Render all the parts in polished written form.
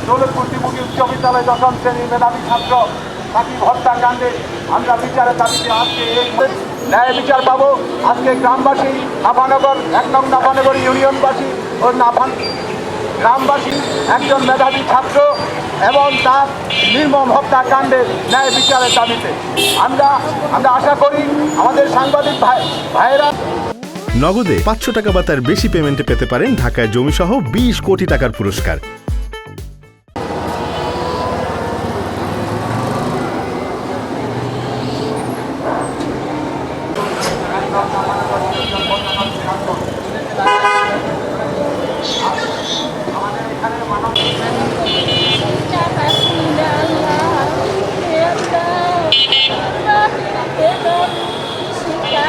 দৌলতপুর ত্রিমুখী উচ্চ বিদ্যালয় দশম শ্রেণীর মেধাবী ছাত্র সাকিব হত্যাকাণ্ডে আমরা বিচারের দাবিতে আজকে ন্যায় বিচার পাবো। আজকে গ্রামবাসী নাফানগর ১ নং নাফানগর ইউনিয়নবাসী ও গ্রামবাসী একজন মেধাবী ছাত্র এবং তার নির্মম হত্যাকাণ্ডে ন্যায় বিচারের দাবিতে আমরা আশা করি আমাদের সাংবাদিক ভাইয়েরা নগদে ৫০০ টাকা বা তার বেশি পেমেন্টে পেতে পারেন ঢাকায় জমিসহ ২০ কোটি টাকার পুরস্কার।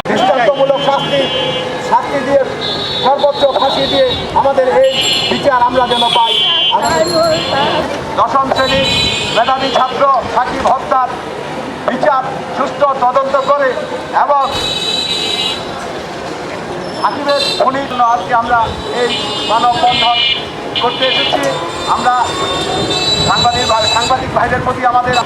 দৃষ্টান্তমূলক শাস্তি দিয়ে সর্বোচ্চ ফাঁসি দিয়ে আমাদের এই বিচার আমরা যেন পাই। দশম শ্রেণীর মেধাবী ছাত্র সাকিব হত্যার বিচার সুষ্ঠু তদন্ত করে এবং সাকিবের খুনির জন্য আজকে আমরা এই মানববন্ধন করতে এসেছি। আমরা সাংবাদিক ভাইদের প্রতি আমাদের